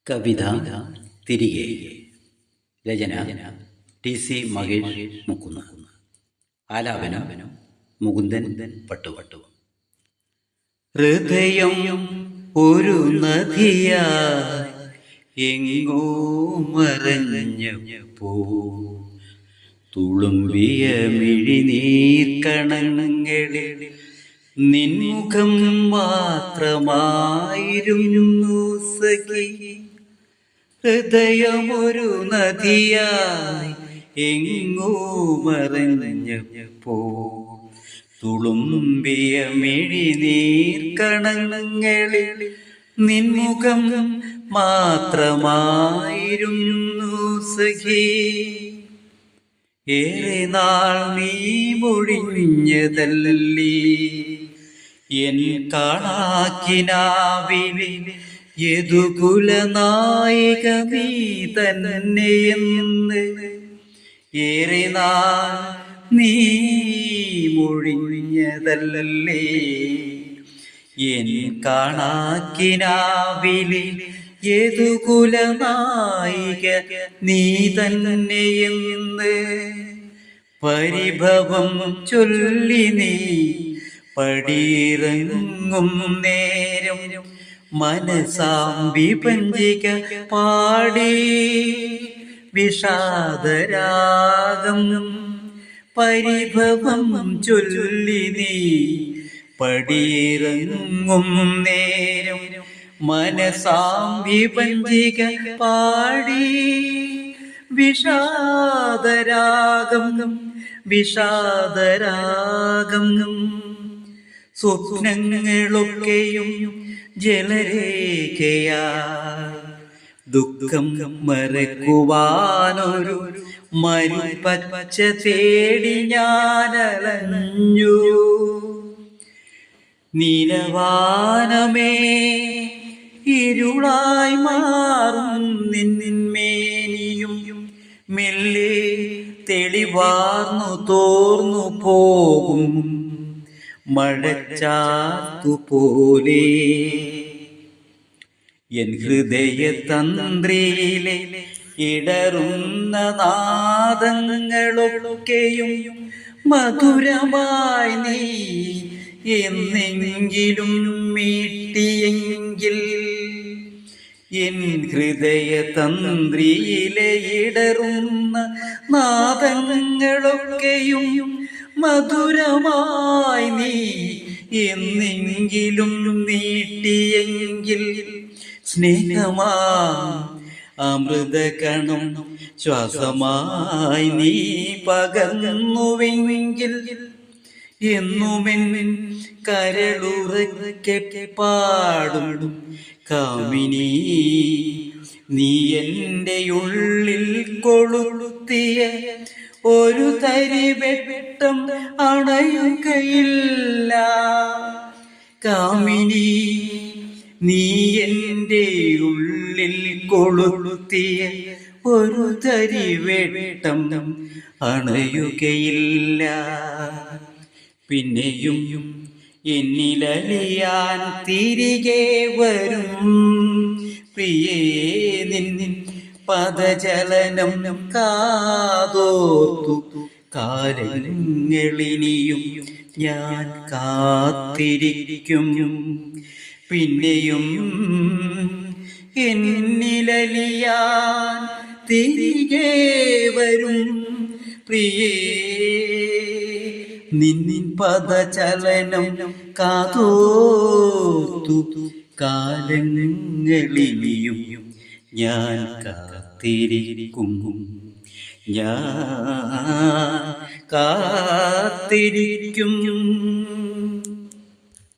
കവിത തിരികെ. രചന TC മഹേഷ് മുക്കുന്ന്. ആലാപനം മുകുന്ദൻ പട്ടുപട്ടു. ഹൃദയം ഒരു നദിയായി എങ്ങോ മറഞ്ഞപ്പോ തുളുമ്പിയ മിഴിനീർക്കണങ്ങളിൽ നിൻമുഖം മാത്രമായിരുന്നു സഖി. ഹൃദയമൊരു നദിയായി എങ്ങോ മറഞ്ഞപ്പോ തുളുമ്പിയ മിഴിനീർക്കണങ്ങളിൽ നിൻമുഖം മാത്രമായിരുന്നു സഖി. ഏറെ നാൾ നീ മൊഴിഞ്ഞതല്ലി എൻ കാണാക്കിനാവിലെ യദുകുലനായിക നീ തന്നെയെന്ന്. ഏറെ നാൾ നീ മൊഴിഞ്ഞതല്ലല്ലേ എൻ കാണാക്കിനാവിലെ യദുകുലനായിക നീ തന്നെയെന്ന്. പരിഭവം ചൊല്ലി നീ പടിയിറങ്ങും നേരം മനസാം വിപഞ്ചിക പാടി വിഷാദരാഗം. പരിഭവം ചൊല്ലി നീ പടിയിറങ്ങും നേരം മനസാം വിപഞ്ചിക പാടി വിഷാദരാഗം വിഷാദരാഗം. സ്വപ്നങ്ങളൊക്കെയും ജലരേഖയാ ദുഃഖം മറക്കുവാനൊരു മരുപ്പച്ച തേടി ഞാനലഞ്ഞു. നീലവാനമേ ഇരുളായി മാറും നിന്മേനിയും മെല്ലെ തെളിവാർന്നു തോർന്നു പോകും മഴച്ചാത്തുപോലെ. എൻ ഹൃദയ തന്ത്രിയിലെ ഇടറുന്ന നാദങ്ങളൊക്കെയും മധുരമായി നീ എന്നെങ്കിലും മീട്ടിയെങ്കിൽ. എൻ ഹൃദയ തന്ത്രിയിലെ ഇടറുന്ന നാദങ്ങളൊക്കെയും മധുരമായി നീ എന്നെങ്കിലും നീട്ടിയെങ്കിൽ. സ്നേഹമാ അമൃതകണം ശ്വാസമായി നീ പകർന്നുവെങ്കിൽ എന്നുമെൻ കരളുറക്കെ പാടും കാമിനി. നീ എൻ്റെ ഉള്ളിൽ കൊളുത്തിയ ഒരു തരി വെട്ടം അണയുകയില്ല കാമിനി. നീ എൻ്റെ ഉള്ളിൽ കൊളുത്തിയ ഒരു തരി വെട്ടം അണയുകയില്ല. പിന്നെയും എന്നിലലിയാൻ തിരികെ വരും പ്രിയേ നിന്നിൻ പദചലനം കാതോർത്തു കാലങ്ങളിനിയും ഞാൻ കാത്തിരിക്കും. പിന്നെയും എന്നിലലിയാൻ തിരികെ വരും പ്രിയേ നിന്നിൻ പദചലനം കാതോർത്തു കാലങ്ങളിനിയും ഞാൻ കാത്തിരിക്കും. ഞാൻ കാത്തിരിക്കും.